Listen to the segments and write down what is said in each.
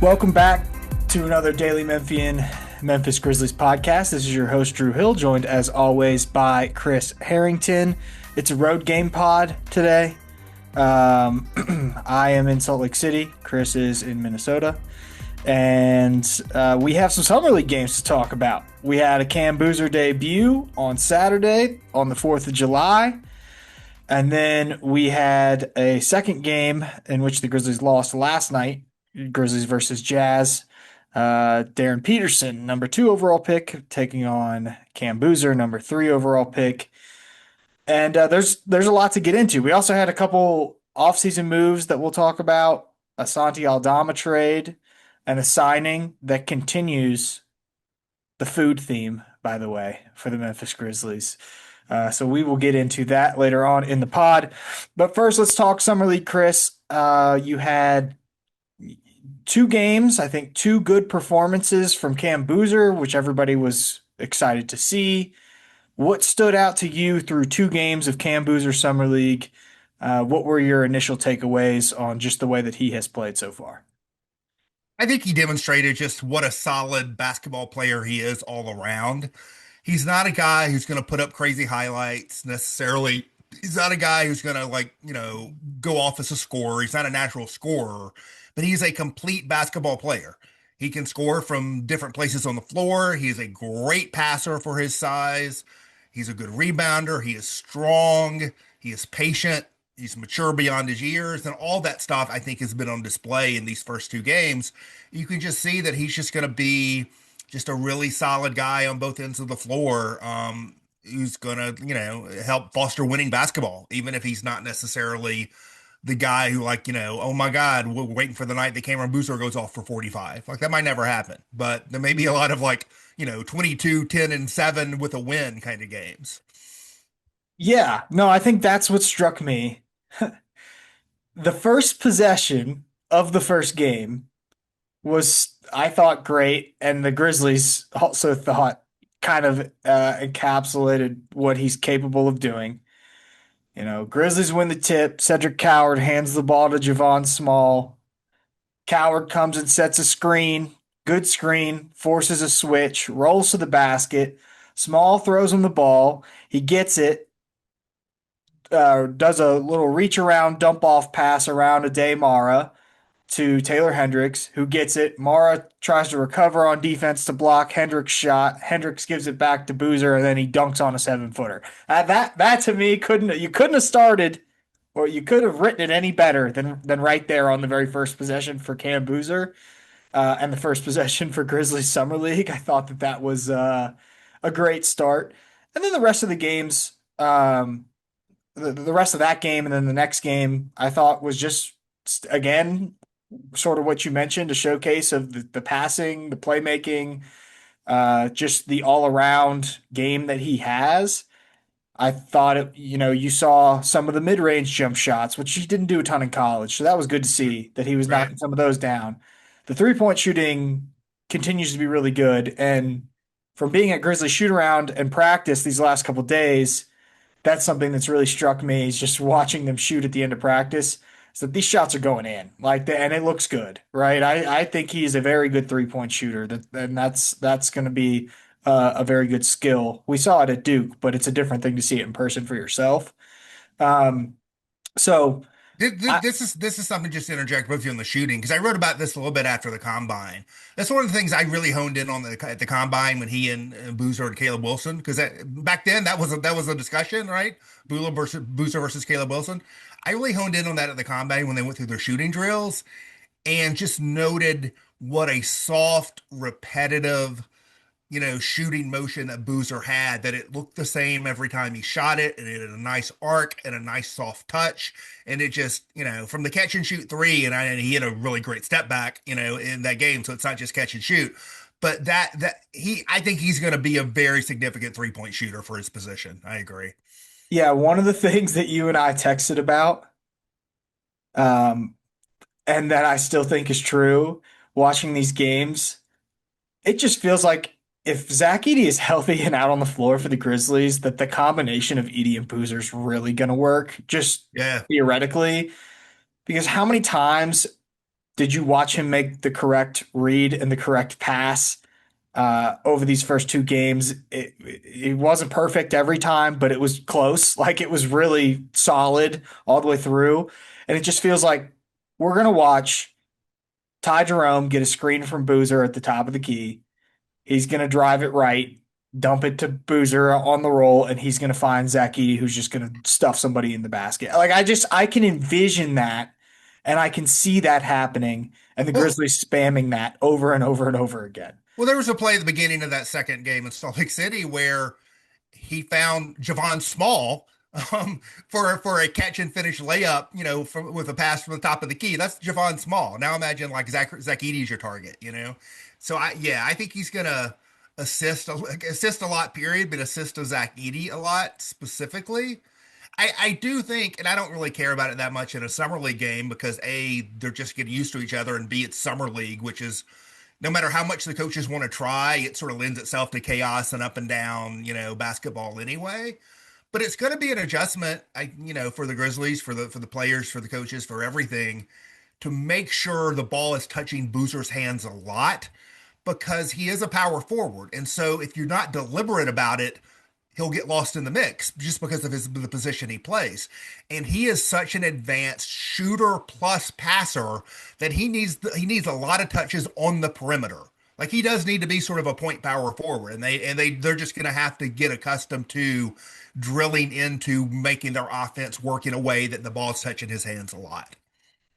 Welcome back to another Daily Memphian Memphis Grizzlies podcast. This is your host, Drew Hill, joined as always by Chris Herrington. It's a road game pod today. I am in Salt Lake City. Chris is in Minnesota. And we have some Summer League games to talk about. We had a Cam Boozer debut on Saturday on the 4th of July. And then we had a second game in which the Grizzlies lost last night. Grizzlies versus Jazz. Darren Peterson, number 2 overall pick, taking on Cam Boozer, number 3 overall pick. And there's a lot to get into. We also had a couple offseason moves that we'll talk about. A Santi Aldama trade and a signing that continues the food theme, by the way, for the Memphis Grizzlies. So we will get into that later on in the pod. But first, let's talk Summer League, Chris. You had 2 games, I think 2 good performances from Cam Boozer, which everybody was excited to see. What stood out to you through 2 games of Cam Boozer Summer League? What were your initial takeaways on just the way that he has played so far? I think he demonstrated just what a solid basketball player he is all around. He's not a guy who's going to put up crazy highlights necessarily. He's not a guy who's going to go off as a scorer. He's not a natural scorer, but he's a complete basketball player. He can score from different places on the floor. He's a great passer for his size. He's a good rebounder. He is strong. He is patient. He's mature beyond his years, and all that stuff I think has been on display in these first 2 games. You can just see that he's just going to be just a really solid guy on both ends of the floor, who's going to, help foster winning basketball, even if he's not necessarily the guy who, oh my God, we're waiting for the night that Cameron Boozer goes off for 45. Like, that might never happen, but there may be a lot of 22, 10, and 7 with a win kind of games. Yeah, no, I think that's what struck me. The first possession of the first game was, I thought, great, and the Grizzlies also thought kind of encapsulated what he's capable of doing. Grizzlies win the tip. Cedric Coward hands the ball to Javon Small. Coward comes and sets a screen. Good screen, forces a switch, rolls to the basket. Small throws him the ball. He gets it, does a little reach around, dump off pass around a Day Mara to Taylor Hendricks, who gets it. Mara tries to recover on defense to block Hendricks' shot. Hendricks gives it back to Boozer, and then he dunks on a 7-footer. That to me couldn't have started, or you could have written it any better than right there on the very first possession for Cam Boozer, and the first possession for Grizzlies Summer League. I thought that was a great start, and then the rest of the games. The rest of that game and then the next game, I thought was just, again, sort of what you mentioned, a showcase of the passing, the playmaking, just the all around game that he has. I thought you saw some of the mid range jump shots, which he didn't do a ton in college. So that was good to see that he was Right. knocking some of those down. The 3-point shooting continues to be really good. And from being at Grizzly shoot around and practice these last couple days, that's something that's really struck me is just watching them shoot at the end of practice. So these shots are going in and it looks good, right? I think he's a very good 3-point shooter. And that's going to be a very good skill. We saw it at Duke, but it's a different thing to see it in person for yourself. Um, so I, This is something just to interject with you on the shooting, because I wrote about this a little bit after the combine. That's one of the things I really honed in on at the combine when he and Boozer and Caleb Wilson, because back then that was a discussion, right? Boozer versus Caleb Wilson. I really honed in on that at the combine when they went through their shooting drills, and just noted what a soft, repetitive, shooting motion that Boozer had, that it looked the same every time he shot it, and it had a nice arc and a nice soft touch. And it just, from the catch and shoot three, and he had a really great step back, in that game. So it's not just catch and shoot, but I think he's going to be a very significant 3-point shooter for his position. I agree. yeah, one of the things that you and I texted about, um, and that I still think is true watching these games, it just feels like if Zach Edey is healthy and out on the floor for the Grizzlies, that the combination of Edey and Boozer is really going to work, just Yeah. theoretically. Because how many times did you watch him make the correct read and the correct pass over these first two games? It wasn't perfect every time, but it was close. Like it was really solid all the way through. And it just feels like we're gonna watch Ty Jerome get a screen from Boozer at the top of the key. He's gonna drive it right, dump it to Boozer on the roll, and he's gonna find Zach Edey, who's just gonna stuff somebody in the basket. Like I can envision that, and I can see that happening, and the Well, Grizzlies spamming that over and over and over again. well, there was a play at the beginning of that second game in Salt Lake City where he found Javon Small for a catch and finish layup, with a pass from the top of the key. That's Javon Small. Now imagine like Zach Edey is your target. So I think he's gonna assist a lot, period, but assist to Zach Edey a lot specifically. I do think, and I don't really care about it that much in a summer league game because A, they're just getting used to each other, and B, it's summer league, which is no matter how much the coaches want to try, it sort of lends itself to chaos and up and down, basketball anyway. But it's going to be an adjustment, for the Grizzlies, for the players, for the coaches, for everything, to make sure the ball is touching Boozer's hands a lot because he is a power forward, and so if you're not deliberate about it, he'll get lost in the mix just because of the position he plays. And he is such an advanced shooter plus passer that he needs a lot of touches on the perimeter. Like he does need to be sort of a point power forward, and they're just going to have to get accustomed to drilling into making their offense work in a way that the ball's touching his hands a lot.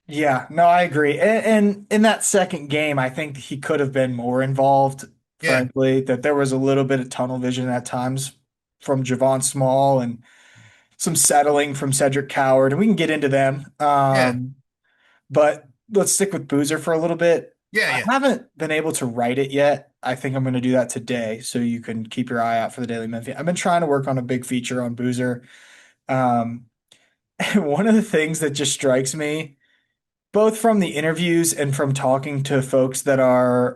Yeah, no, I agree. And in that second game, I think he could have been more involved, Yeah, frankly, that there was a little bit of tunnel vision at times from Javon Small and some settling from Cedric Coward, and we can get into them. yeah, But let's stick with Boozer for a little bit. yeah, I yeah, haven't been able to write it yet. I think I'm going to do that today, so you can keep your eye out for the Daily Memphian. I've been trying to work on a big feature on Boozer. Um, and one of the things that just strikes me, both from the interviews and from talking to folks that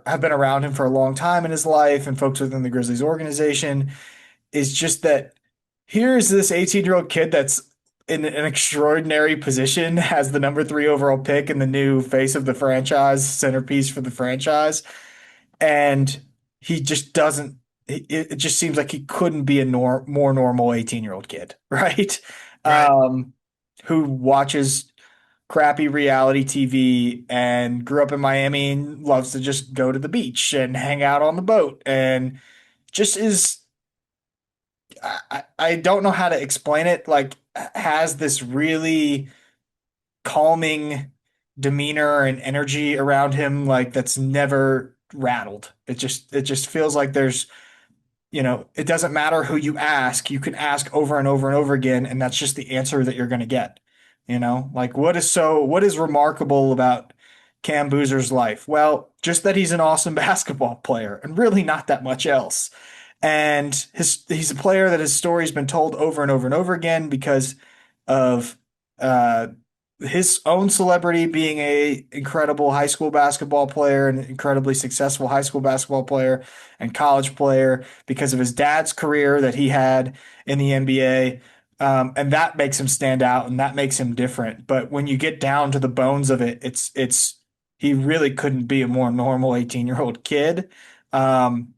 have been around him for a long time in his life and folks within the Grizzlies organization, is just that here's this 18-year-old kid that's in an extraordinary position as the number three overall pick and the new face of the franchise, centerpiece for the franchise. And he just doesn't, it just seems like he couldn't be a more normal 18-year-old kid, right? right. Um, who watches crappy reality TV and grew up in Miami and loves to just go to the beach and hang out on the boat and just is I don't know how to explain it. Like, has this really calming demeanor and energy around him, like that's never rattled. It just feels like it doesn't matter who you ask. You can ask over and over and over again, and that's just the answer that you're going to get. Like what is remarkable about Cam Boozer's life? Well, just that he's an awesome basketball player and really not that much else. And he's a player that his story's been told over and over and over again because of uh, his own celebrity being a incredible high school basketball player, an incredibly successful high school basketball player and college player, because of his dad's career that he had in the NBA. And that makes him stand out and that makes him different. But when you get down to the bones of it, it's he really couldn't be a more normal 18-year-old kid. Um,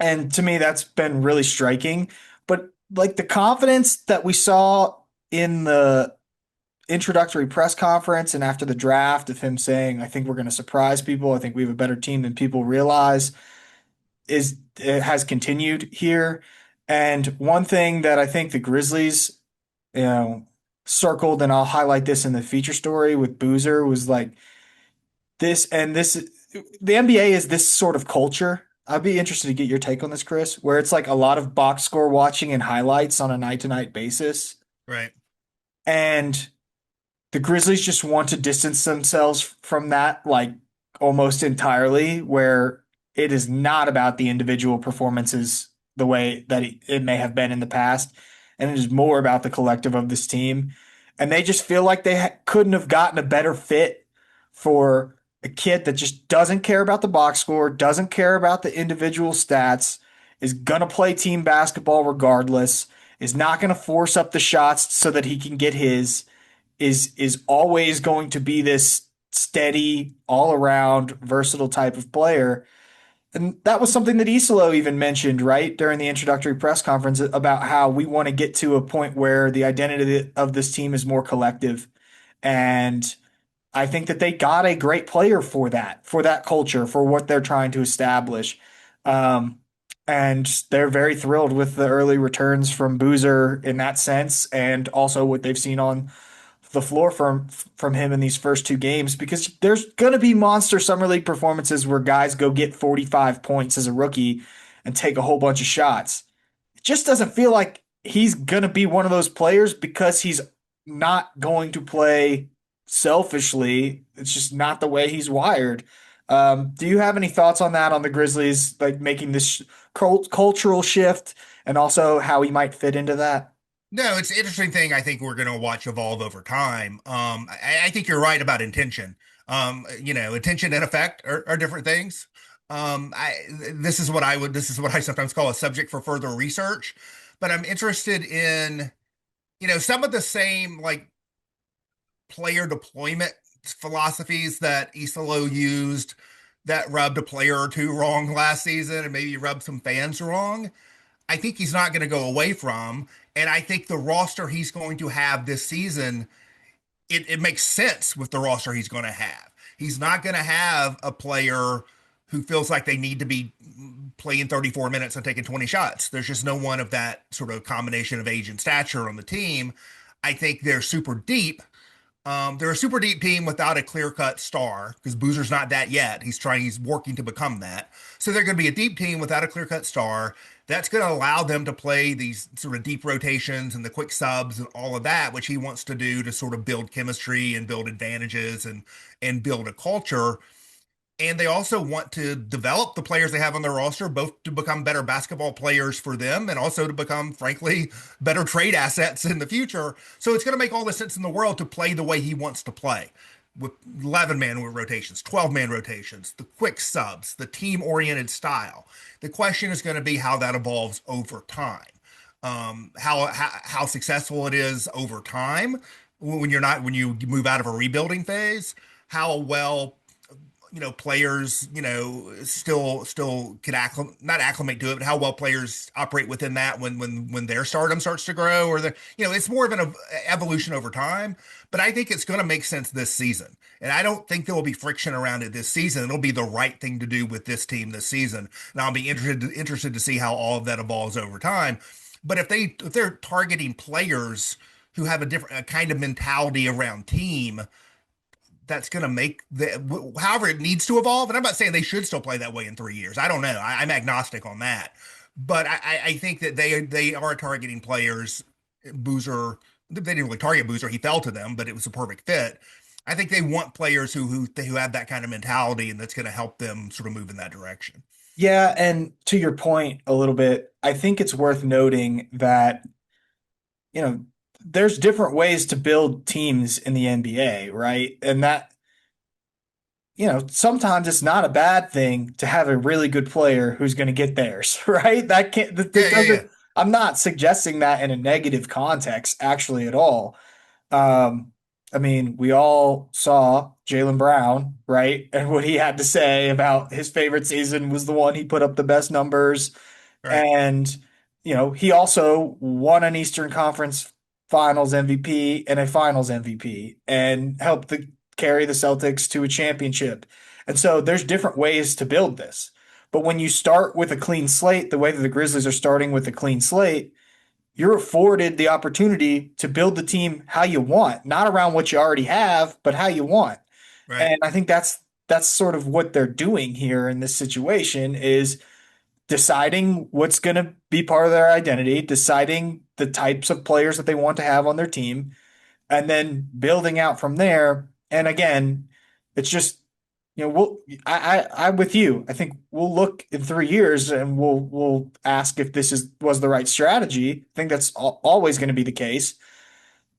and to me, that's been really striking. But like the confidence that we saw in the introductory press conference and after the draft of him saying, I think we're going to surprise people. I think we have a better team than people realize it has continued here. And one thing that I think the Grizzlies, you know, circled, and I'll highlight this in the feature story with Boozer, was like this, the NBA is this sort of culture. I'd be interested to get your take on this, Chris, where it's like a lot of box score watching and highlights on a night to night basis. Right. And the Grizzlies just want to distance themselves from that, like almost entirely, where it is not about the individual performances the way that it may have been in the past, and it is more about the collective of this team. And they just feel like they couldn't have gotten a better fit for a kid that just doesn't care about the box score, doesn't care about the individual stats, is going to play team basketball regardless, is not going to force up the shots so that he can get his is always going to be this. steady, all around, versatile type of player. And that was something that Isolo even mentioned, right, during the introductory press conference about how we want to get to a point where the identity of this team is more collective. And I think that they got a great player for that culture, for what they're trying to establish. Um, and they're very thrilled with the early returns from Boozer in that sense, and also what they've seen on the floor from him in these first two games, because there's going to be monster summer league performances where guys go get 45 points as a rookie and take a whole bunch of shots. It just doesn't feel like he's going to be one of those players because he's not going to play selfishly. It's just not the way he's wired. Do you have any thoughts on that, on the Grizzlies, like making this cultural shift, and also how he might fit into that? No, it's an interesting thing I think we're going to watch evolve over time. I think you're right about intention. Intention and effect are different things. This is what I sometimes call a subject for further research, but I'm interested in, some of the same like player deployment philosophies that Isolo used that rubbed a player or two wrong last season and maybe rubbed some fans wrong. I think he's not going to go away from. And I think the roster he's going to have this season, it makes sense with the roster he's going to have. He's not going to have a player who feels like they need to be playing 34 minutes and taking 20 shots. There's just no one of that sort of combination of age and stature on the team. I think they're super deep. They're a super deep team without a clear-cut star because Boozer's not that yet. He's working to become that. So they're going to be a deep team without a clear-cut star. That's going to allow them to play these sort of deep rotations and the quick subs and all of that, which he wants to do to sort of build chemistry and build advantages and build a culture. And they also want to develop the players they have on their roster, both to become better basketball players for them and also to become, frankly, better trade assets in the future. So it's going to make all the sense in the world to play the way he wants to play with 11-man rotations, 12-man rotations, the quick subs, the team oriented style. The question is going to be how that evolves over time. How successful it is over time when you move out of a rebuilding phase, how well players, still can not acclimate to it, but how well players operate within that when their stardom starts to grow, or it's more of an evolution over time. But I think it's going to make sense this season, and I don't think there will be friction around it this season. It'll be the right thing to do with this team this season, and I'll be interested to see how all of that evolves over time. But if they're targeting players who have a kind of mentality around team that's going to make however it needs to evolve. And I'm not saying they should still play that way in 3 years. I don't know. I'm agnostic on that, but I think that they are targeting players. Boozer, they didn't really target Boozer. He fell to them, but it was a perfect fit. I think they want players who have that kind of mentality, and that's going to help them sort of move in that direction. Yeah, and to your point a little bit, I think it's worth noting that, you know, there's different ways to build teams in the NBA, right? And that, sometimes it's not a bad thing to have a really good player who's going to get theirs, right? That Yeah, yeah, yeah. doesn't, I'm not suggesting that in a negative context actually at all. Um, I mean, we all saw Jaylen Brown, right? And what he had to say about his favorite season was the one he put up the best numbers. Right, And, he also won an Eastern Conference Finals MVP and a Finals MVP and helped carry the Celtics to a championship. And so there's different ways to build this. But when you start with a clean slate, the way that the Grizzlies are starting with a clean slate, you're afforded the opportunity to build the team how you want, not around what you already have, but how you want. right. And I think that's sort of what they're doing here in this situation, is deciding what's going to be part of their identity, deciding the types of players that they want to have on their team, and then building out from there. And again, it's just, I'm with you. I think we'll look in 3 years and we'll ask if this was the right strategy. I think that's always going to be the case,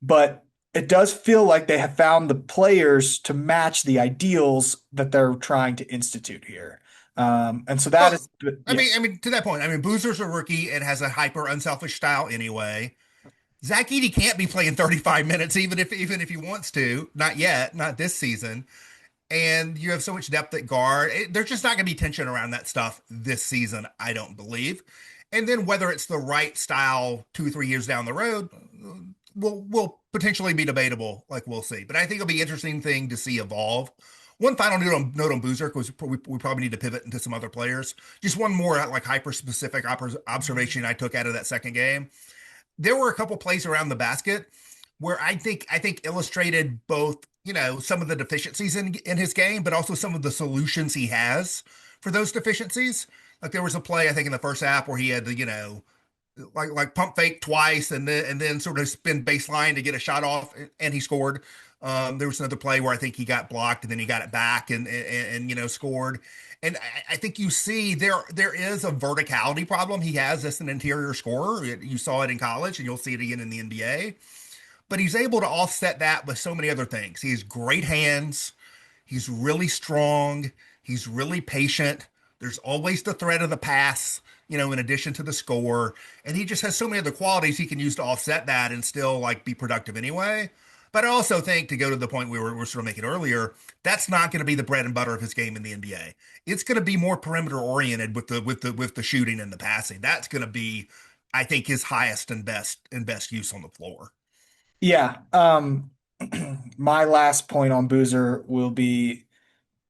but it does feel like they have found the players to match the ideals that they're trying to institute here. And so that Well, is, I yeah. mean, I mean, to that point, I mean, Boozer's a rookie and has a hyper unselfish style anyway. Zach Edey can't be playing 35 minutes even if he wants to. Not yet, not this season. and you have so much depth at guard. There's just not going to be tension around that stuff this season, I don't believe. And then whether it's the right style 2 or 3 years down the road, will potentially be debatable. Like we'll see. But I think it'll be an interesting thing to see evolve. One final note on Boozer, because we probably need to pivot into some other players. Just one more like hyper specific observation I took out of that second game. There were a couple plays around the basket where I think illustrated both, some of the deficiencies in his game, but also some of the solutions he has for those deficiencies. Like there was a play I think in the first half where he had to, like pump fake twice and then sort of spin baseline to get a shot off and he scored. There was another play where I think he got blocked and then he got it back and scored. And I think you see there is a verticality problem he has as an interior scorer. You saw it in college and you'll see it again in the NBA. But he's able to offset that with so many other things. He has great hands. He's really strong. He's really patient. There's always the threat of the pass, in addition to the score. And he just has so many other qualities he can use to offset that and still like be productive anyway. But I also think to go to the point we were sort of making earlier, that's not going to be the bread and butter of his game in the NBA. It's going to be more perimeter oriented with the shooting and the passing. That's going to be, I think, his highest and best use on the floor. Yeah. My last point on Boozer will be,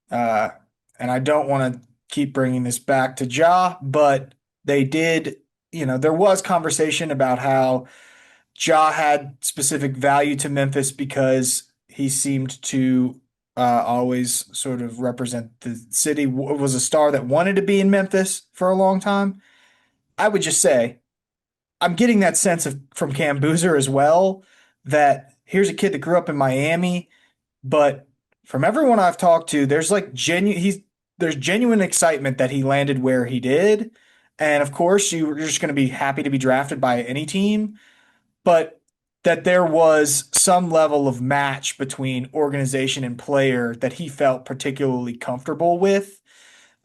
uh, and I don't want to keep bringing this back to Ja, but they did, there was conversation about how Ja had specific value to Memphis because he seemed to always sort of represent the city, was a star that wanted to be in Memphis for a long time. I would just say, I'm getting that sense of from Cam Boozer as well that here's a kid that grew up in Miami, but from everyone I've talked to, there's genuine excitement that he landed where he did. And of course, you're just going to be happy to be drafted by any team, but that there was some level of match between organization and player that he felt particularly comfortable with,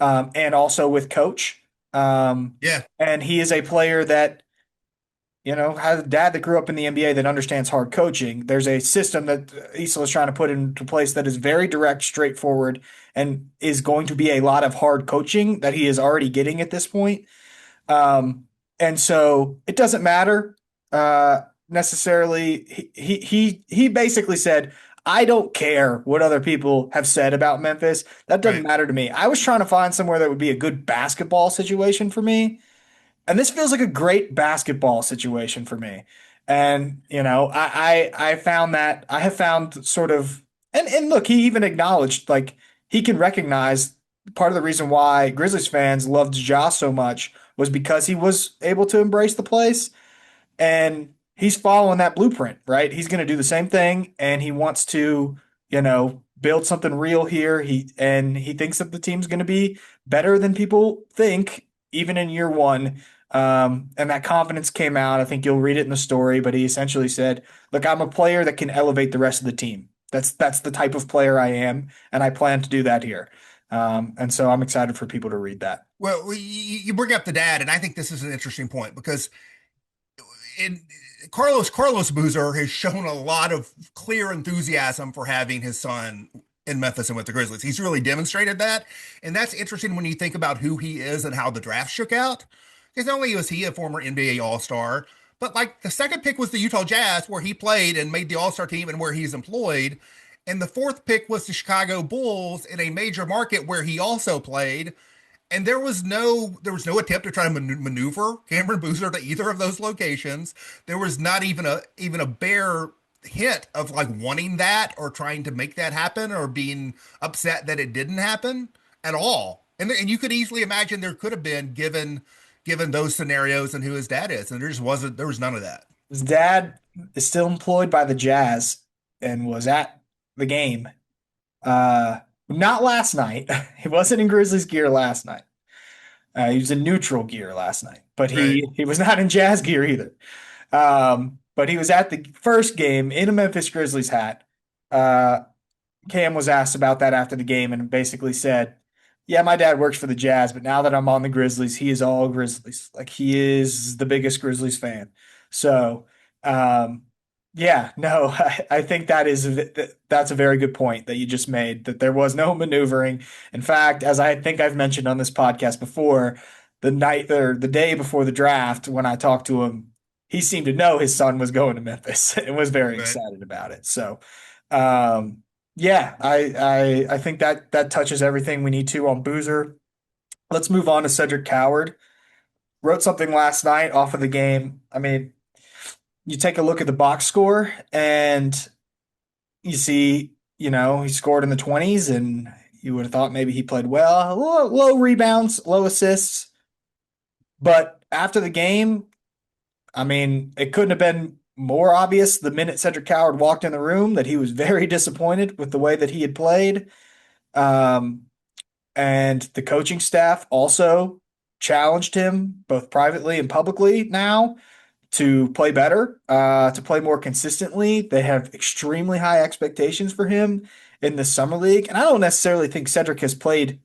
and also with coach. Yeah, And he is a player that has a dad that grew up in the NBA that understands hard coaching. There's a system that Isla is trying to put into place that is very direct, straightforward, and is going to be a lot of hard coaching that he is already getting at this point. And so it doesn't matter necessarily. He basically said, "I don't care what other people have said about Memphis. That doesn't right. matter to me. I was trying to find somewhere that would be a good basketball situation for me." And this feels like a great basketball situation for me. And, I found that I have found sort of and look, he even acknowledged like he can recognize part of the reason why Grizzlies fans loved Ja so much was because he was able to embrace the place and he's following that blueprint, right? He's going to do the same thing and he wants to, build something real here. He thinks that the team's going to be better than people think even in year one. And that confidence came out. I think you'll read it in the story, but he essentially said, "Look, I'm a player that can elevate the rest of the team. That's the type of player I am, and I plan to do that here." And so I'm excited for people to read that. Well, you bring up the dad, and I think this is an interesting point because in Carlos Boozer has shown a lot of clear enthusiasm for having his son in Memphis and with the Grizzlies. He's really demonstrated that, and that's interesting when you think about who he is and how the draft shook out. Because not only was he a former NBA All Star, but like the second pick was the Utah Jazz, where he played and made the All Star team and where he's employed. And the fourth pick was the Chicago Bulls in a major market where he also played. And there was no attempt to try to maneuver Cameron Boozer to either of those locations. There was not even a bare hint of like wanting that or trying to make that happen or being upset that it didn't happen at all. And you could easily imagine there could have been given those scenarios and who his dad is, and there was none of that. His dad is still employed by the Jazz and was at the game. Not last night. He wasn't in Grizzlies gear last night. He was in neutral gear last night, but Right. he was not in Jazz gear either. But he was at the first game in a Memphis Grizzlies hat. Uh, Cam was asked about that after the game and basically said, "Yeah, my dad works for the Jazz, but now that I'm on the Grizzlies, he is all Grizzlies. Like he is the biggest Grizzlies fan." So, um, Yeah, no, I think that's a very good point that you just made, that there was no maneuvering. In fact, as I think I've mentioned on this podcast before, the night or the day before the draft, when I talked to him, he seemed to know his son was going to Memphis and was very Right. excited about it. So, um, yeah, I think that touches everything we need to on Boozer. Let's move on to Cedric Coward. Wrote something last night off of the game. I mean, you take a look at the box score and you see, he scored in the 20s, and you would have thought maybe he played well. Low rebounds, low assists. But after the game, I mean, it couldn't have been more obvious the minute Cedric Coward walked in the room that he was very disappointed with the way that he had played. Um, and the coaching staff also challenged him both privately and publicly now to play better, to play more consistently. They have extremely high expectations for him in the summer league, and I don't necessarily think Cedric has played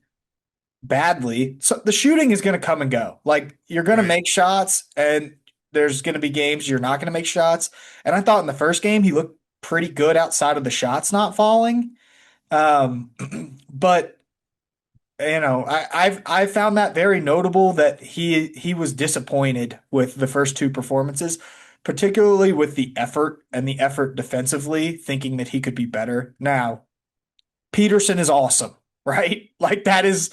badly. So the shooting is going to come and go. Like you're going to Right. make shots, and there's going to be games you're not going to make shots. And I thought in the first game he looked pretty good outside of the shots not falling. Um, but I've found that very notable that he was disappointed with the first two performances, particularly with the effort defensively, thinking that he could be better. Now, Peterson is awesome, right? Like that is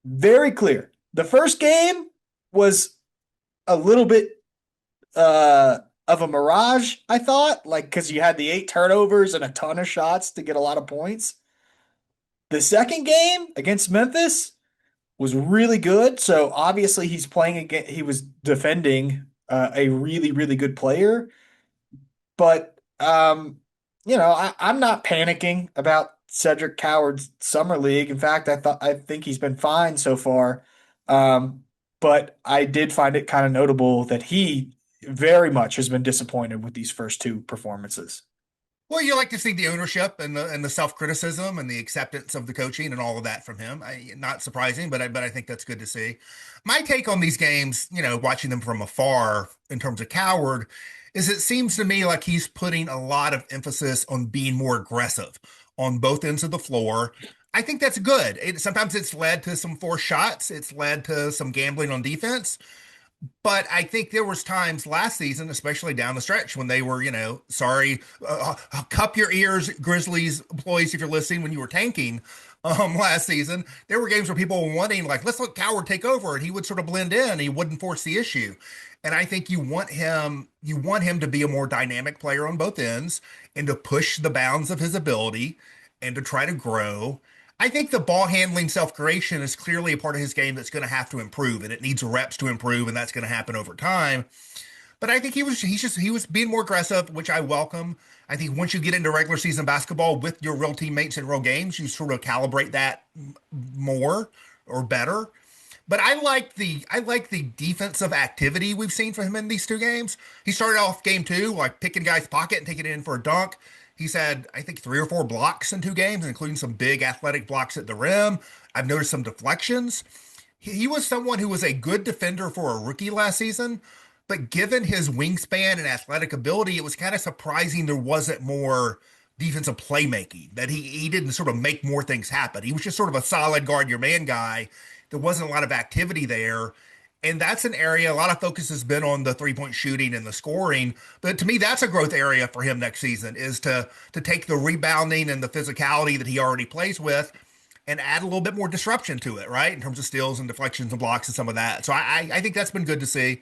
very clear. The first game was a little bit of a mirage, I thought, like because you had the 8 turnovers and a ton of shots to get a lot of points. The second game against Memphis was really good. So obviously he's playing again. He was defending a really, really good player. But I'm not panicking about Cedric Coward's summer league. In fact, I think he's been fine so far. Um, but I did find it kind of notable that he very much has been disappointed with these first two performances. Well, you like to see the ownership and the self criticism and the acceptance of the coaching and all of that from him. Not surprising, but I think that's good to see. My take on these games, watching them from afar in terms of Coward, is it seems to me like he's putting a lot of emphasis on being more aggressive on both ends of the floor. I think that's good. Sometimes it's led to some forced shots. It's led to some gambling on defense. But I think there was times last season, especially down the stretch, when they were, sorry, cup your ears, Grizzlies employees, if you're listening, when you were tanking last season, there were games where people were wanting, like, let's let Coward take over, and he would sort of blend in. He wouldn't force the issue. And I think you want him to be a more dynamic player on both ends and to push the bounds of his ability and to try to grow. I think the ball handling self creation is clearly a part of his game that's going to have to improve, and it needs reps to improve, and that's going to happen over time. But I think he was being more aggressive, which I welcome. I think once you get into regular season basketball with your real teammates in real games, you sort of calibrate that more or better. But I like the defensive activity we've seen from him in these two games. He started off game two like picking guys' pocket and taking it in for a dunk. He's had, I think, 3 or 4 blocks in 2 games, including some big athletic blocks at the rim. I've noticed some deflections. He was someone who was a good defender for a rookie last season, but given his wingspan and athletic ability, it was kind of surprising there wasn't more defensive playmaking, that he didn't sort of make more things happen. He was just sort of a solid guard your man guy. There wasn't a lot of activity there. And that's an area, a lot of focus has been on the 3-point shooting and the scoring. But to me, that's a growth area for him next season, is to take the rebounding and the physicality that he already plays with and add a little bit more disruption to it, right? In terms of steals and deflections and blocks and some of that. So I think that's been good to see.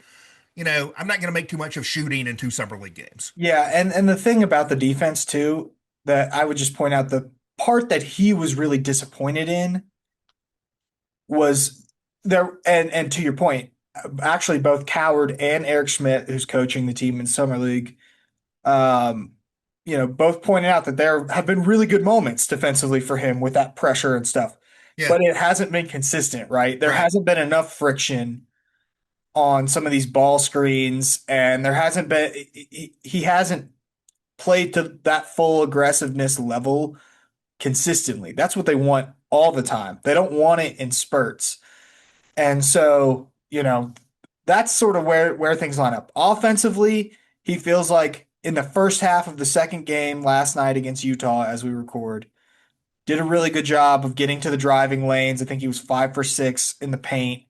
I'm not going to make too much of shooting in 2 summer league games. Yeah, and the thing about the defense too, that I would just point out, the part that he was really disappointed in was there, and to your point, actually both Coward and Eric Schmidt, who's coaching the team in summer league, um, both pointed out that there have been really good moments defensively for him with that pressure and stuff, Yeah, but it hasn't been consistent, right? There right. hasn't been enough friction on some of these ball screens, and there hasn't been he hasn't played to that full aggressiveness level consistently. That's what they want all the time. They don't want it in spurts. And so, that's sort of where things line up. Offensively, he feels like in the first half of the second game last night against Utah as we record. Did a really good job of getting to the driving lanes. I think he was 5 for 6 in the paint.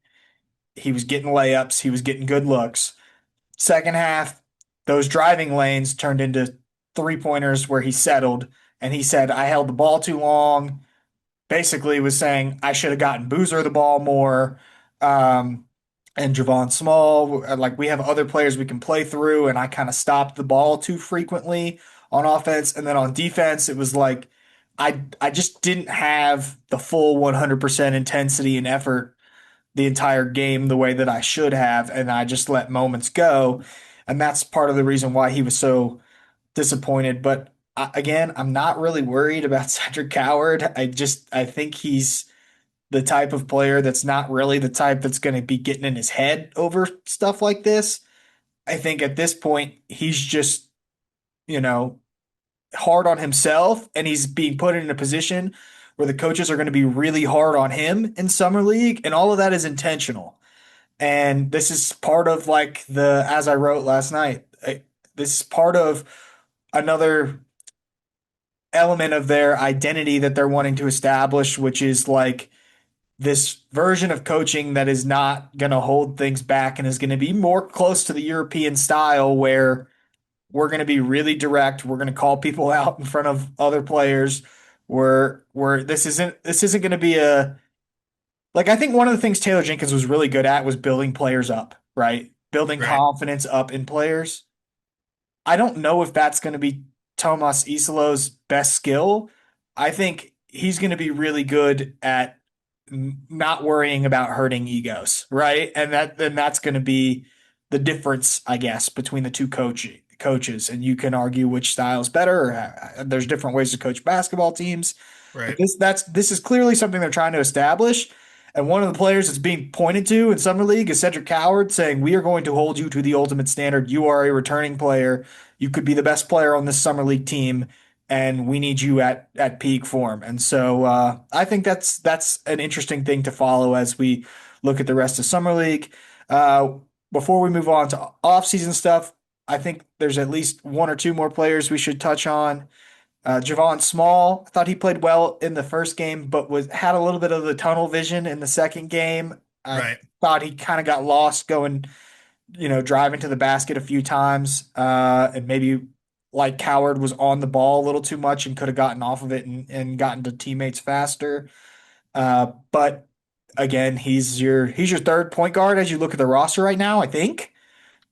He was getting layups. He was getting good looks. Second half, those driving lanes turned into 3 pointers where he settled and he said, I held the ball too long. Basically, was saying I should have gotten Boozer the ball more. Um, and Javon Small, like we have other players we can play through, and I kind of stopped the ball too frequently on offense. And then on defense, it was like I just didn't have the full 100% intensity and effort the entire game the way that I should have, and I just let moments go. And that's part of the reason why he was so disappointed. But again, I'm not really worried about Cedric Coward. I think he's the type of player that's not really the type that's going to be getting in his head over stuff like this. I think at this point, he's just, you know, hard on himself and he's being put in a position where the coaches are going to be really hard on him in summer league, and all of that is intentional. And this is part of like as I wrote last night, this is part of another element of their identity that they're wanting to establish, which is like this version of coaching that is not going to hold things back and is going to be more close to the European style where we're going to be really direct. We're going to call people out in front of other players. Where this isn't going to be a like I think one of the things Taylor Jenkins was really good at was building players up, right? Building Right. confidence up in players. I don't know if that's going to be Tomas Isolo's best skill. I think he's going to be really good at not worrying about hurting egos, right? And that's going to be the difference, I guess, between the two coaches. And you can argue which style is better. Or there's different ways to coach basketball teams, but Right. this is clearly something they're trying to establish. And one of the players that's being pointed to in Summer League is Cedric Coward, saying, "We are going to hold you to the ultimate standard. You are a returning player. You could be the best player on this Summer League team, and we need you at peak form." And so I think that's an interesting thing to follow as we look at the rest of Summer League. Uh, Before we move on to off-season stuff, I think there's at least one or two more players we should touch on. Javon Small, I thought he played well in the first game, but was had a little bit of the tunnel vision in the second game. I Right. thought he kind of got lost going, driving to the basket a few times, and maybe like Coward was on the ball a little too much and could have gotten off of it and gotten to teammates faster. But again, he's your third point guard as you look at the roster right now, I think,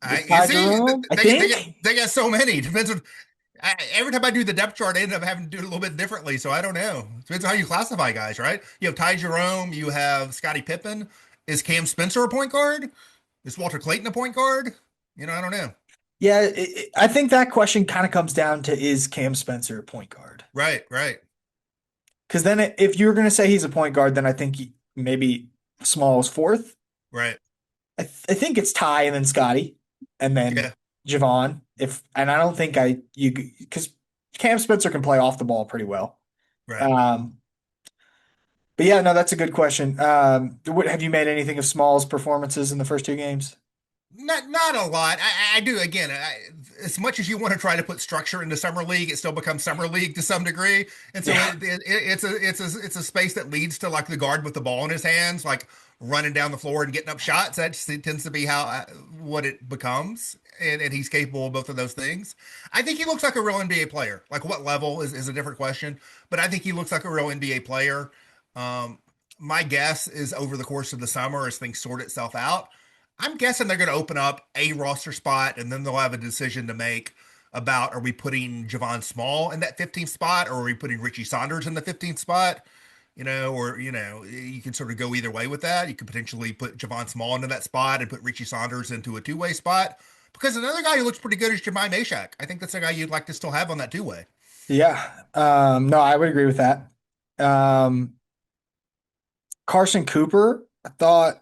with You Ty see, Jerome. I they get think. they got so many. Depends on every time I do the depth chart, I end up having to do it a little bit differently. So I don't know. Depends on how you classify guys, right? You have Ty Jerome, you have Scottie Pippen. Is Cam Spencer a point guard? Is Walter Clayton a point guard? I don't know. Yeah, I think that question kind of comes down to is Cam Spencer a point guard? Right, right, Because then if you're going to say he's a point guard, then I think maybe Small is fourth. right. I think it's Ty and then Scotty and then Yeah, Javon. And I don't think because Cam Spencer can play off the ball pretty well. right. Um, but yeah, no, that's a good question. Have you made anything of Small's performances in the first two games? Not a lot. I do again. As much as you want to try to put structure into summer league, it still becomes summer league to some degree, and so Yeah. it's a space that leads to like the guard with the ball in his hands, like running down the floor and getting up shots. That just tends to be how what it becomes, and he's capable of both of those things. I think he looks like a real NBA player. Like what level is a different question, but I think he looks like a real NBA player. Um, my guess is over the course of the summer, as things sort itself out, I'm guessing they're going to open up a roster spot and then they'll have a decision to make about are we putting Javon Small in that 15th spot or are we putting Richie Saunders in the 15th spot? You can sort of go either way with that. You could potentially put Javon Small into that spot and put Richie Saunders into a two-way spot. Because another guy who looks pretty good is Jemai Mashak. I think that's a guy you'd like to still have on that two-way. Yeah. No, I would agree with that. Um, Carson Cooper, I thought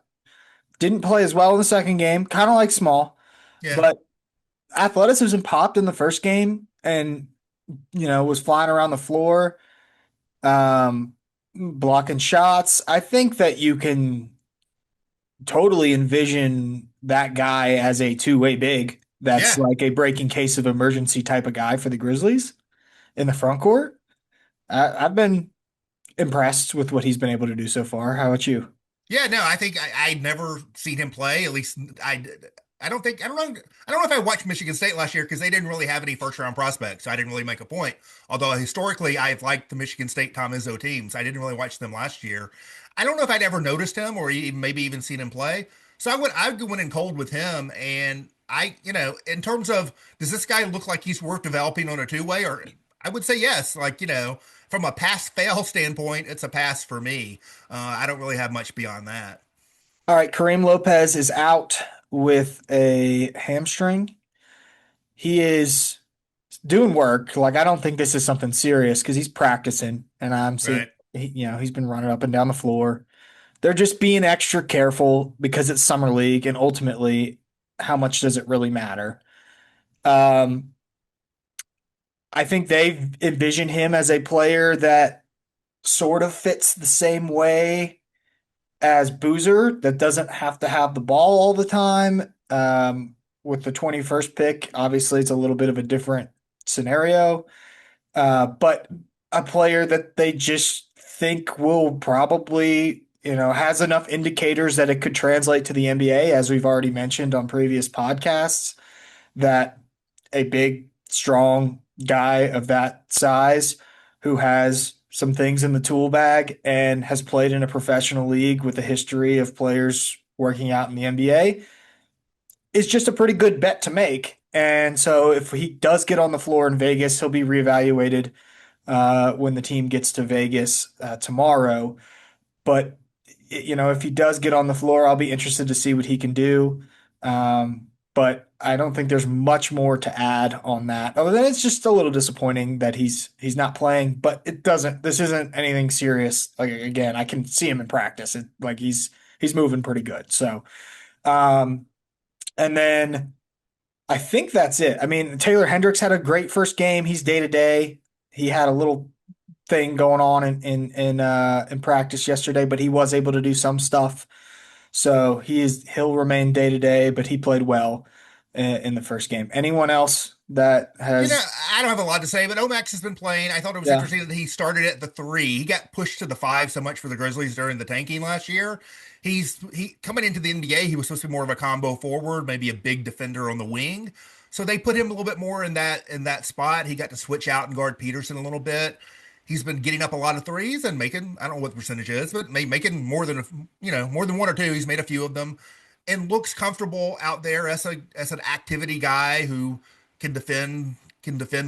didn't play as well in the second game, kind of like Small, Yeah, but athleticism popped in the first game and was flying around the floor, blocking shots. I think that you can totally envision that guy as a two-way big that's Yeah. like a breaking case of emergency type of guy for the Grizzlies in the front court. I've been impressed with what he's been able to do so far. How about you? Yeah, no, I think I'd never seen him play. At least I don't think, I don't know if I watched Michigan State last year because they didn't really have any first round prospects. So I didn't really make a point. Although historically, I've liked the Michigan State Tom Izzo teams. I didn't really watch them last year. I don't know if I'd ever noticed him or maybe even seen him play. So I'd go in cold with him. And in terms of, does this guy look like he's worth developing on a two-way? Or I would say yes. Like, from a pass fail standpoint, it's a pass for me. I don't really have much beyond that. All right, Kareem Lopez is out with a hamstring. He is doing work. Like I don't think this is something serious because he's practicing, and I'm seeing, Right. he's been running up and down the floor. They're just being extra careful because it's summer league, and ultimately, how much does it really matter? Um, I think they envision him as a player that sort of fits the same way as Boozer, that doesn't have to have the ball all the time. With the 21st pick, obviously, it's a little bit of a different scenario, but a player that they just think will probably, has enough indicators that it could translate to the NBA, as we've already mentioned on previous podcasts, that a big, strong guy of that size who has some things in the tool bag and has played in a professional league with a history of players working out in the NBA is just a pretty good bet to make. And so if he does get on the floor in Vegas, he'll be reevaluated when the team gets to Vegas tomorrow. But if he does get on the floor, I'll be interested to see what he can do. But I don't think there's much more to add on that. Other than it's just a little disappointing that he's not playing. But it doesn't. This isn't anything serious. Like again, I can see him in practice. Like he's moving pretty good. So, um, and then I think that's it. I mean, Taylor Hendricks had a great first game. He's day to day. He had a little thing going on in practice yesterday, but he was able to do some stuff. So he'll remain day to day, but he played well in the first game. Anyone else that You know, has I don't have a lot to say, but Omax has been playing. I thought it was yeah. interesting that he started at the three. He got pushed to the five so much for the Grizzlies during the tanking last year. He coming into the NBA, he was supposed to be more of a combo forward, maybe a big defender on the wing. So they put him a little bit more in that spot. He got to switch out and guard Peterson a little bit. He's been getting up a lot of threes and making, I don't know what the percentage is, but making more than more than one or two. He's made a few of them and looks comfortable out there as an activity guy who can defend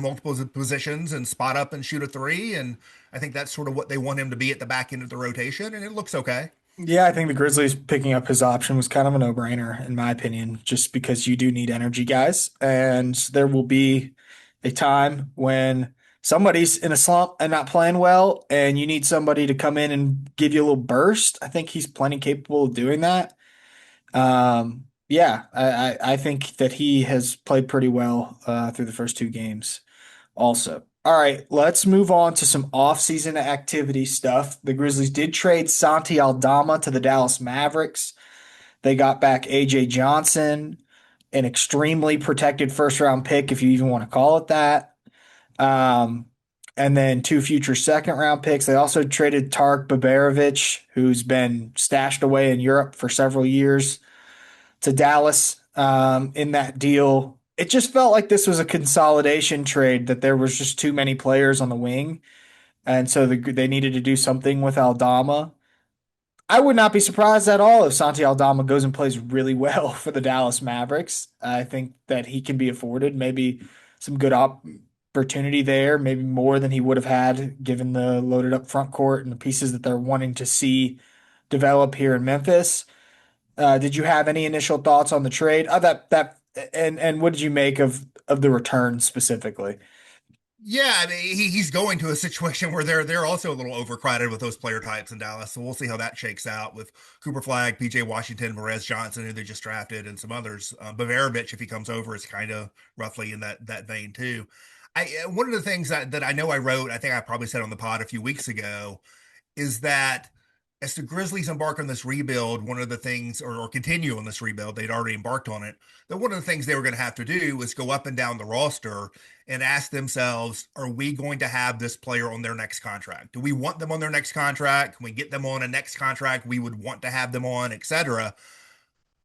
multiple positions and spot up and shoot a three. And I think that's sort of what they want him to be at the back end of the rotation. And it looks okay. Yeah, I think the Grizzlies picking up his option was kind of a no-brainer, in my opinion, just because you do need energy guys. And there will be a time when somebody's in a slump and not playing well, and you need somebody to come in and give you a little burst. I think he's plenty capable of doing that. Yeah, I think that he has played pretty well through the first two games also. All right, let's move on to some offseason activity stuff. The Grizzlies did trade Santi Aldama to the Dallas Mavericks. They got back AJ Johnson, an extremely protected first round pick, if you even want to call it that. Um, and then two future second round picks. They also traded Tarek Baberovich, who's been stashed away in Europe for several years, to Dallas in that deal. It just felt like this was a consolidation trade, that there was just too many players on the wing. And so they needed to do something with Aldama. I would not be surprised at all if Santi Aldama goes and plays really well for the Dallas Mavericks. I think that he can be afforded maybe some good opportunity there, maybe more than he would have had given the loaded up front court and the pieces that they're wanting to see develop here in Memphis. Did you have any initial thoughts on the trade? And what did you make of the return specifically? Yeah, I mean, he's going to a situation where they're also a little overcrowded with those player types in Dallas. So we'll see how that shakes out with Cooper Flag, PJ Washington, Perez Johnson, who they just drafted, and some others. Bavarovich, if he comes over, is kind of roughly in that vein too. One of the things that I know I wrote, I think I probably said on the pod a few weeks ago, is that as the Grizzlies embark on this rebuild, one of the things, or continue on this rebuild, they'd already embarked on it, that one of the things they were going to have to do was go up and down the roster and ask themselves, are we going to have this player on their next contract? Do we want them on their next contract? Can we get them on a next contract we would want to have them on, etc.?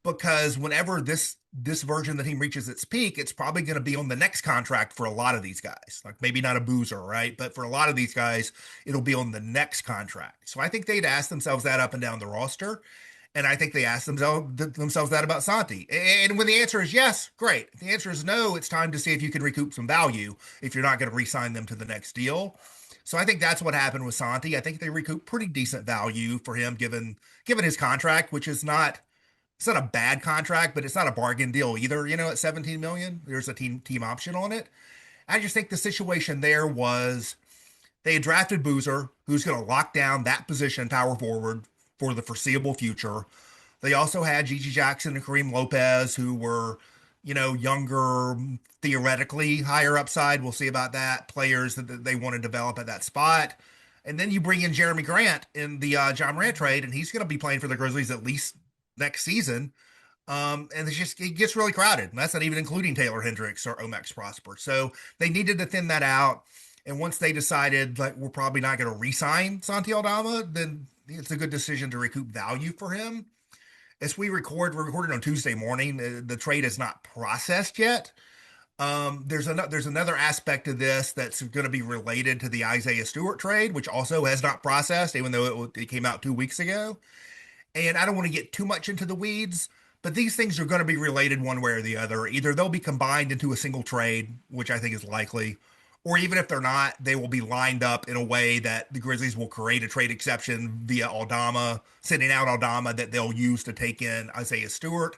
Because whenever this version of the team reaches its peak, it's probably going to be on the next contract for a lot of these guys. Like maybe not a Boozer, right? But for a lot of these guys, it'll be on the next contract. So I think they'd ask themselves that up and down the roster. And I think they asked themselves that about Santi. And when the answer is yes, great. If the answer is no, it's time to see if you can recoup some value if you're not going to re-sign them to the next deal. So I think that's what happened with Santi. I think they recouped pretty decent value for him given his contract, which is not it's not a bad contract, but it's not a bargain deal either. At 17 million, there's a team option on it. I just think the situation there was they had drafted Boozer, who's going to lock down that position, power forward, for the foreseeable future. They also had Gigi Jackson and Kareem Lopez, who were, younger, theoretically higher upside. We'll see about that. Players that they want to develop at that spot. And then you bring in Jeremy Grant in the John Morant trade, and he's going to be playing for the Grizzlies at least next season. And it gets really crowded. And that's not even including Taylor Hendricks or Omax Prosper. So they needed to thin that out. And once they decided like we're probably not going to re-sign Santi Aldama, then it's a good decision to recoup value for him. As we're recording on Tuesday morning. The trade is not processed yet. There's another aspect of this that's going to be related to the Isaiah Stewart trade, which also has not processed, even though it came out 2 weeks ago. And I don't want to get too much into the weeds, but these things are going to be related one way or the other. Either they'll be combined into a single trade, which I think is likely, or even if they're not, they will be lined up in a way that the Grizzlies will create a trade exception via Aldama, sending out Aldama that they'll use to take in Isaiah Stewart.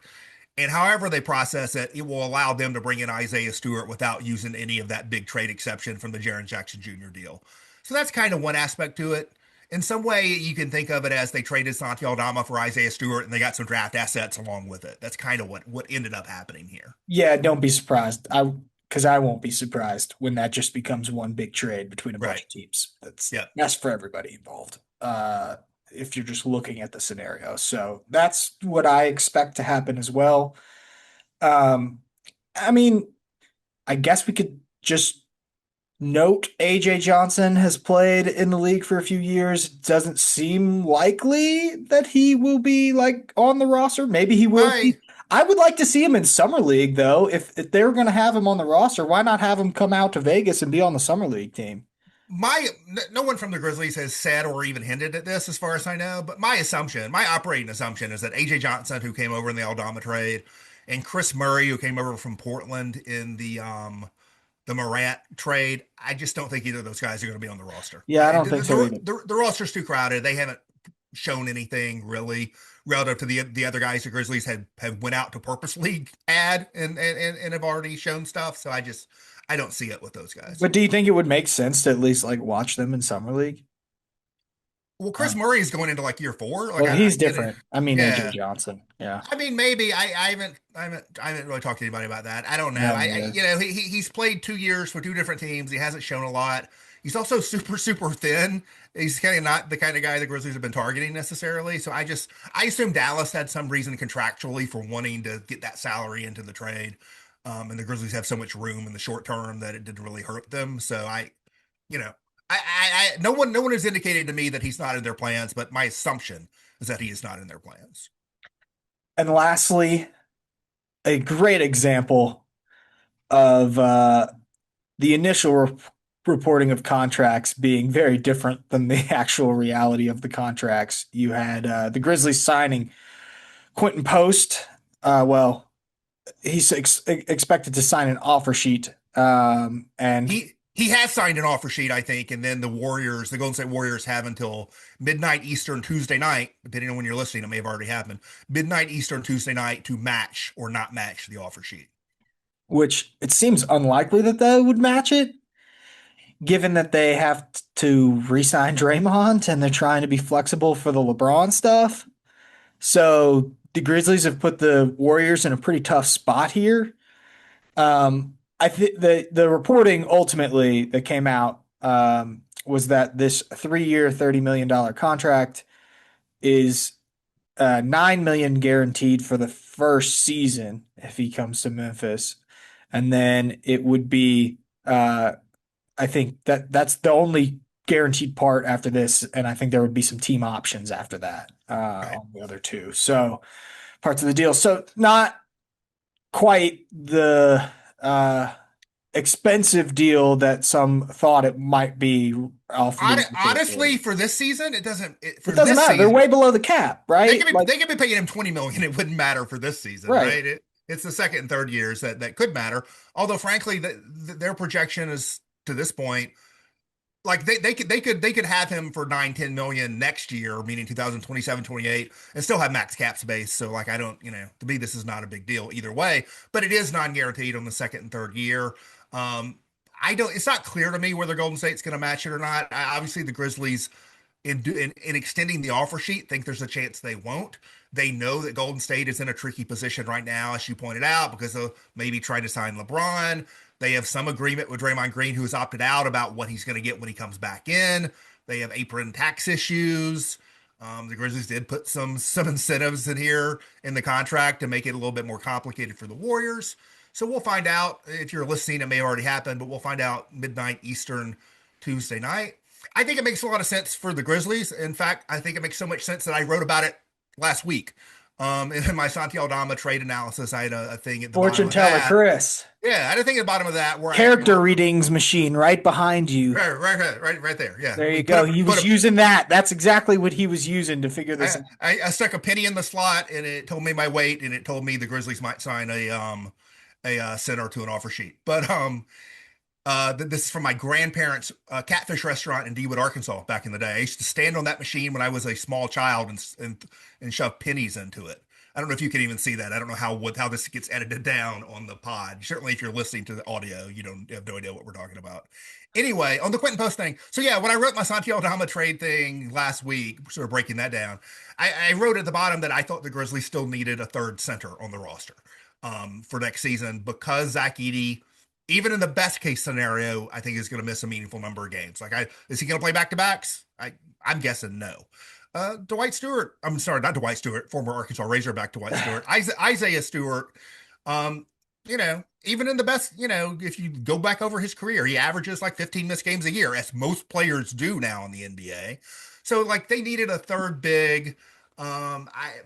And however they process it, it will allow them to bring in Isaiah Stewart without using any of that big trade exception from the Jaren Jackson Jr. deal. So that's kind of one aspect to it. In some way, you can think of it as they traded Santi Aldama for Isaiah Stewart and they got some draft assets along with it. That's kind of what ended up happening here. Yeah, don't be surprised. Because I won't be surprised when that just becomes one big trade between a bunch Right. of teams. That's Yeah. that's for everybody involved. If you're just looking at the scenario. So that's what I expect to happen as well. Um, I mean, I guess we could just note AJ Johnson has played in the league for a few years. Doesn't seem likely that he will be like on the roster. Maybe he will My be. I would like to see him in summer league though. If they were going to have him on the roster, why not have him come out to Vegas and be on the summer league team? my no one from the Grizzlies has said or even hinted at this as far as I know, but my operating assumption is that AJ Johnson, who came over in the Aldama trade, and Chris Murray, who came over from Portland in the Morant trade, I just don't think either of those guys are going to be on the roster. Yeah, I don't think so either. The roster's too crowded. They haven't shown anything really relative to the other guys the Grizzlies have went out to purposely add and have already shown stuff. So I don't see it with those guys. But do you think it would make sense to at least like watch them in summer league? Well, Uh, Chris Murray is going into like year four. Like well, I he's get it. different. I mean, AJ Yeah. Johnson. Yeah, I mean, maybe I haven't really talked to anybody about that. I don't know. yeah, I neither. he's played 2 years for two different teams. He hasn't shown a lot. He's also super thin. He's kind of not the kind of guy the Grizzlies have been targeting necessarily. So I assume Dallas had some reason contractually for wanting to get that salary into the trade. And the Grizzlies have so much room in the short term that it didn't really hurt them. So you know, no one has indicated to me that he's not in their plans, but my assumption is that he is not in their plans. And lastly, a great example of the initial reporting of contracts being very different than the actual reality of the contracts. You had the Grizzlies signing Quentin Post. Well, he's expected to sign an offer sheet. And He has signed an offer sheet, I think, and then the Golden State Warriors have until midnight Eastern Tuesday night, depending on when you're listening, it may have already happened. Midnight Eastern Tuesday night to match or not match the offer sheet. which it seems unlikely that they would match it, given that they have to re-sign Draymond and they're trying to be flexible for the LeBron stuff. So the Grizzlies have put the Warriors in a pretty tough spot here. I think the reporting ultimately that came out was that this 3-year, $30 million contract is 9 million guaranteed for the first season if he comes to Memphis, and then it would be I think that's the only guaranteed part after this, and I think there would be some team options after that Right. on the other two. So parts of the deal. So not quite the uh, expensive deal that some thought it might be off the initial report. Honestly, for this season, It for doesn't this matter. They're season, way below the cap, right? Like, they could be paying him 20 million. It wouldn't matter for this season, right. right? It's the second and third years that could matter. Although, frankly, their projection is to this point, like they could have him for 9-10 million next year, meaning 2027, 28, and still have max cap space. So like I don't, to me this is not a big deal either way, but it is non-guaranteed on the second and third year. Um I don't it's not clear to me whether Golden State's going to match it or not. Obviously the Grizzlies in extending the offer sheet think there's a chance they won't. They know that Golden State is in a tricky position right now, as you pointed out, because of maybe trying to sign LeBron. They have some agreement with Draymond Green, who has opted out about what he's going to get when he comes back in. They have apron tax issues. The Grizzlies did put some incentives in here in the contract to make it a little bit more complicated for the Warriors. So we'll find out. If you're listening, it may already happen, but we'll find out midnight Eastern Tuesday night. I think it makes a lot of sense for the Grizzlies. In fact, I think it makes so much sense that I wrote about it last week. In my Santi Aldama trade analysis, I had a thing at the bottom Fortune of teller that. Chris. Yeah, I had a thing at the bottom of that where Character readings machine right behind you. right there. Yeah, There you we go. He put was a using that. That's exactly what he was using to figure this out. I stuck a penny in the slot and it told me my weight and it told me the Grizzlies might sign a center to an offer sheet. But this is from my grandparents' catfish restaurant in Dewood, Arkansas, back in the day. I used to stand on that machine when I was a small child and shove pennies into it. I don't know if you can even see that. I don't know how this gets edited down on the pod. Certainly, if you're listening to the audio, you have no idea what we're talking about. Anyway, on the Quentin Post thing. So yeah, when I wrote my Santi Aldama trade thing last week, sort of breaking that down, I wrote at the bottom that I thought the Grizzlies still needed a third center on the roster for next season because Zach Edey, even in the best case scenario, I think is going to miss a meaningful number of games. Is he going to play back to backs? I'm guessing no. Dwight Stewart, I'm sorry, not Dwight Stewart, former Arkansas Razorback Dwight Stewart, Isaiah Stewart. Um, even in the best, if you go back over his career, he averages like 15 missed games a year, as most players do now in the NBA. So like they needed a third big.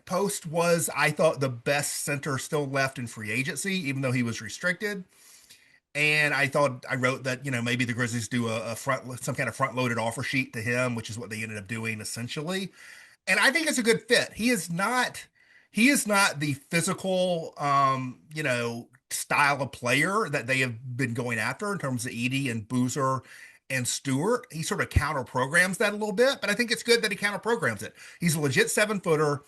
Post was, I thought, the best center still left in free agency, even though he was restricted. And I wrote that, maybe the Grizzlies do some kind of front loaded offer sheet to him, which is what they ended up doing essentially. And I think it's a good fit. He is not the physical, style of player that they have been going after in terms of Edey and Boozer and Stewart. He sort of counter programs that a little bit, but I think it's good that he counter programs it. He's a legit 7-footer.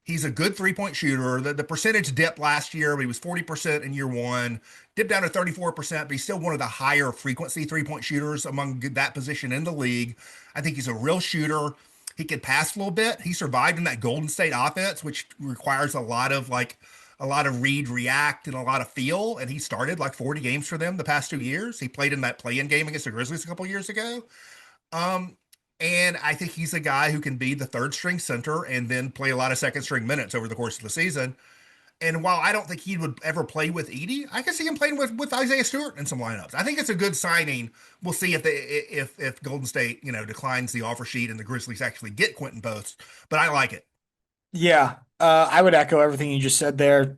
He's a good 3-point shooter. The percentage dipped last year, but he was 40% in year one, dipped down to 34%, but he's still one of the higher frequency 3-point shooters among that position in the league. I think he's a real shooter. He could pass a little bit. He survived in that Golden State offense, which requires a lot of read, react, and a lot of feel. And he started like 40 games for them the past 2 years. He played in that play-in game against the Grizzlies a couple years ago. Um, and I think he's a guy who can be the third string center and then play a lot of second string minutes over the course of the season. And while I don't think he would ever play with Edey, I can see him playing with Isaiah Stewart in some lineups. I think it's a good signing. We'll see if Golden State declines the offer sheet and the Grizzlies actually get Quentin Post. But I like it. Yeah, I would echo everything you just said there.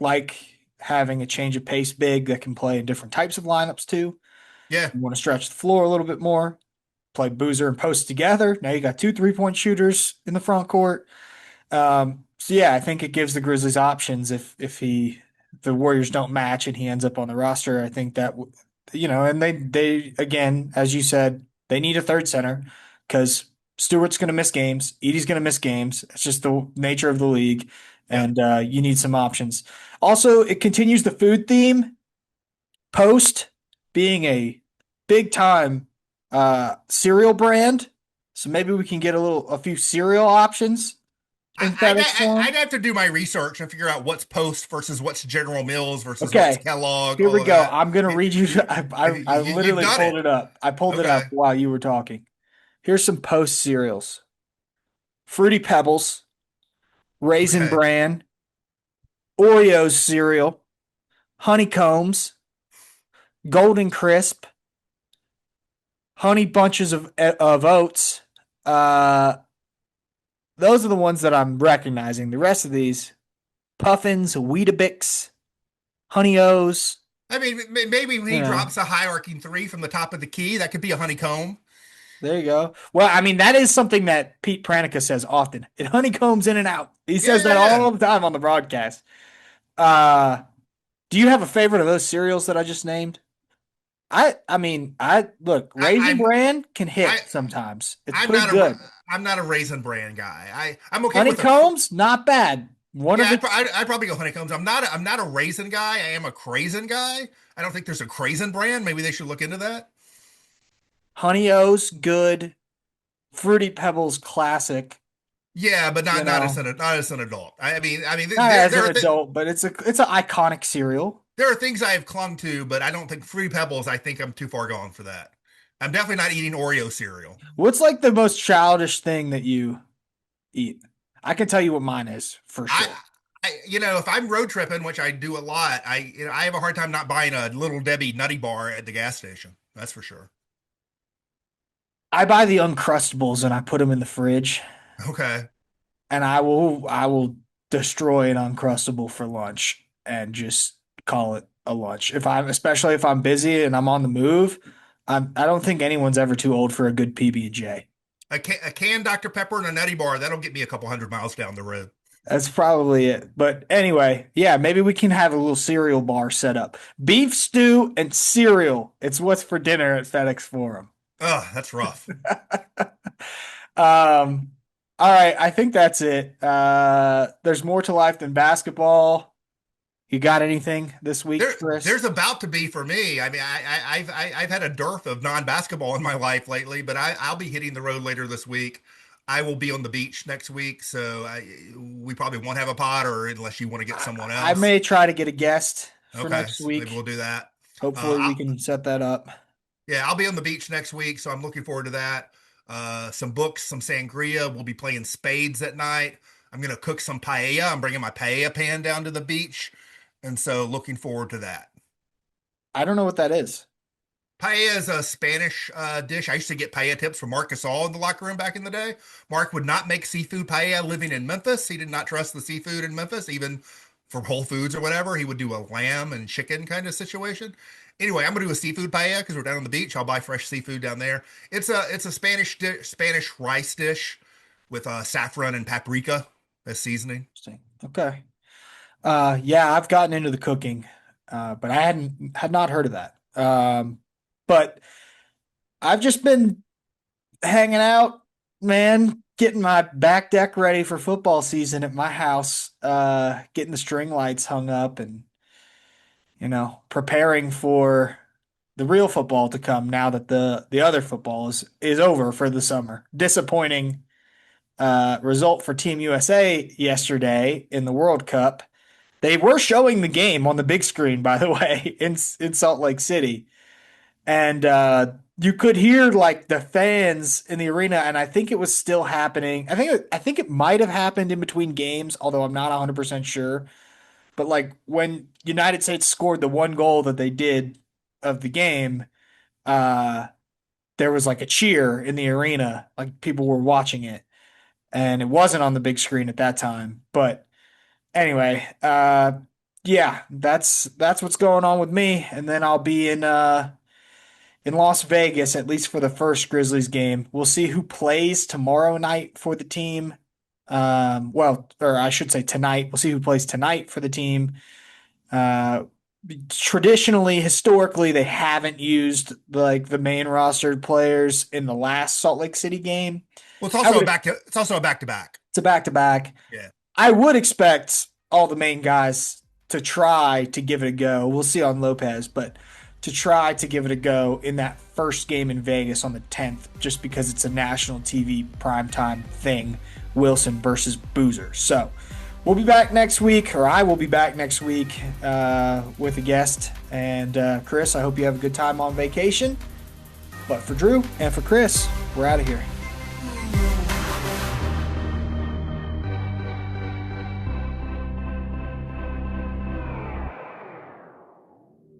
Like having a change of pace big that can play in different types of lineups too. Yeah, You want to stretch the floor a little bit more, play Boozer and Post together. Now you got two 3-point shooters in the front court. So yeah, I think it gives the Grizzlies options if the Warriors don't match and he ends up on the roster. I think that and they again, as you said, they need a third center because Stewart's going to miss games, Edey's going to miss games. It's just the nature of the league, yeah. and you need some options. Also, it continues the food theme. Post being a big time cereal brand, so maybe we can get a few cereal options in FedEx I'd form. have to do my research and figure out what's Post versus what's General Mills versus what's Okay, Kellogg, here all we of go. that. I'm gonna read you. I You've literally done pulled it. it up. I pulled it Okay. up while you were talking. Here's some Post cereals: Fruity Pebbles, Raisin Okay. Bran, Oreos cereal, Honeycombs, Golden Crisp, Honey Bunches of Oats. Uh, those are the ones that I'm recognizing. The rest of these, Puffins, Weetabix, Honey O's, I mean, maybe when you he know, drops a high arcing three from the top of the key, that could be a honeycomb. there you go. Well, I mean, that is something that Pete Pranica says often. It honeycombs in and out. He Yeah, says yeah, that yeah. all the time on the broadcast. Uh, do you have a favorite of those cereals that I just named? I mean, I look, I, Raisin I'm Bran can I hit sometimes. It's I'm pretty not good. I'm not a raisin bran guy. I'm okay with a Honeycombs, not bad. One yeah. of its I'd probably go honeycombs. I'm not a raisin guy. I am a craisin guy. I don't think there's a craisin brand. Maybe they should look into that. Honey O's, good. Fruity Pebbles, classic. Yeah, but You know, not as an adult. I mean, not as an adult, but it's an iconic cereal. there are things I have clung to, but I don't think Fruity Pebbles. I think I'm too far gone for that. I'm definitely not eating Oreo cereal. What's like the most childish thing that you eat? I can tell you what mine is for I, sure. if I'm road tripping, which I do a lot, I have a hard time not buying a Little Debbie Nutty Bar at the gas station. That's for sure. I buy the Uncrustables and I put them in the fridge, Okay. and I will destroy an Uncrustable for lunch and just call it a lunch. If I'm especially if I'm busy and I'm on the move, I don't think anyone's ever too old for a good PB&J. A can Dr. Pepper and a Nutty Bar, that'll get me a couple hundred miles down the road. That's probably it. But anyway, yeah, maybe we can have a little cereal bar set up. Beef stew and cereal. It's what's for dinner at FedEx Forum. Ugh, that's rough. All right, I think that's it. There's more to life than basketball. You got anything this week, Chris? There's about to be for me. I mean, I've had a dearth of non-basketball in my life lately, but I'll be hitting the road later this week. I will be on the beach next week, so we probably won't have a pod, or unless you want to get someone I else. may try to get a guest for Okay, next so maybe we'll week. do that. Hopefully, we I, can set that up. yeah, I'll be on the beach next week, so I'm looking forward to that. Some books, some sangria. We'll be playing spades at night. I'm gonna cook some paella. I'm bringing my paella pan down to the beach, and so looking forward to that. I don't know what that is. Paella is a Spanish dish. I used to get paella tips from Mark Gasol in the locker room back in the day. Mark would not make seafood paella living in Memphis. He did not trust the seafood in Memphis, even from Whole Foods or whatever. He would do a lamb and chicken kind of situation. Anyway, I'm gonna do a seafood paella because we're down on the beach. I'll buy fresh seafood down there. It's a Spanish rice dish with saffron and paprika as seasoning. Interesting. Okay. Yeah, I've gotten into the cooking, but I had not heard of that. But I've just been hanging out, man, getting my back deck ready for football season at my house, getting the string lights hung up and, preparing for the real football to come now that the other football is over for the summer. Disappointing result for Team USA yesterday in the World Cup. They were showing the game on the big screen, by the way, in Salt Lake City. And you could hear like the fans in the arena, and I think it was still happening. I think it might have happened in between games, although I'm not 100% sure. But like when United States scored the one goal that they did of the game, uh, there was like a cheer in the arena, like people were watching it, and it wasn't on the big screen at that time. But anyway, yeah, that's what's going on with me, and then I'll be in Las Vegas, at least for the first Grizzlies game. We'll see who plays tomorrow night for the team. Or I should say tonight. We'll see who plays tonight for the team. Uh, Traditionally, historically, they haven't used like the main rostered players in the last Salt Lake City game. Well, I would it's also a back to back. It's a back to back. Yeah. I would expect all the main guys to try to give it a go. We'll see on Lopez, but to try to give it a go in that first game in Vegas on the 10th, just because it's a national TV primetime thing, Wilson versus Boozer. So we'll be back next week, or I will be back next week with a guest. And Chris, I hope you have a good time on vacation. But for Drew and for Chris, we're out of here.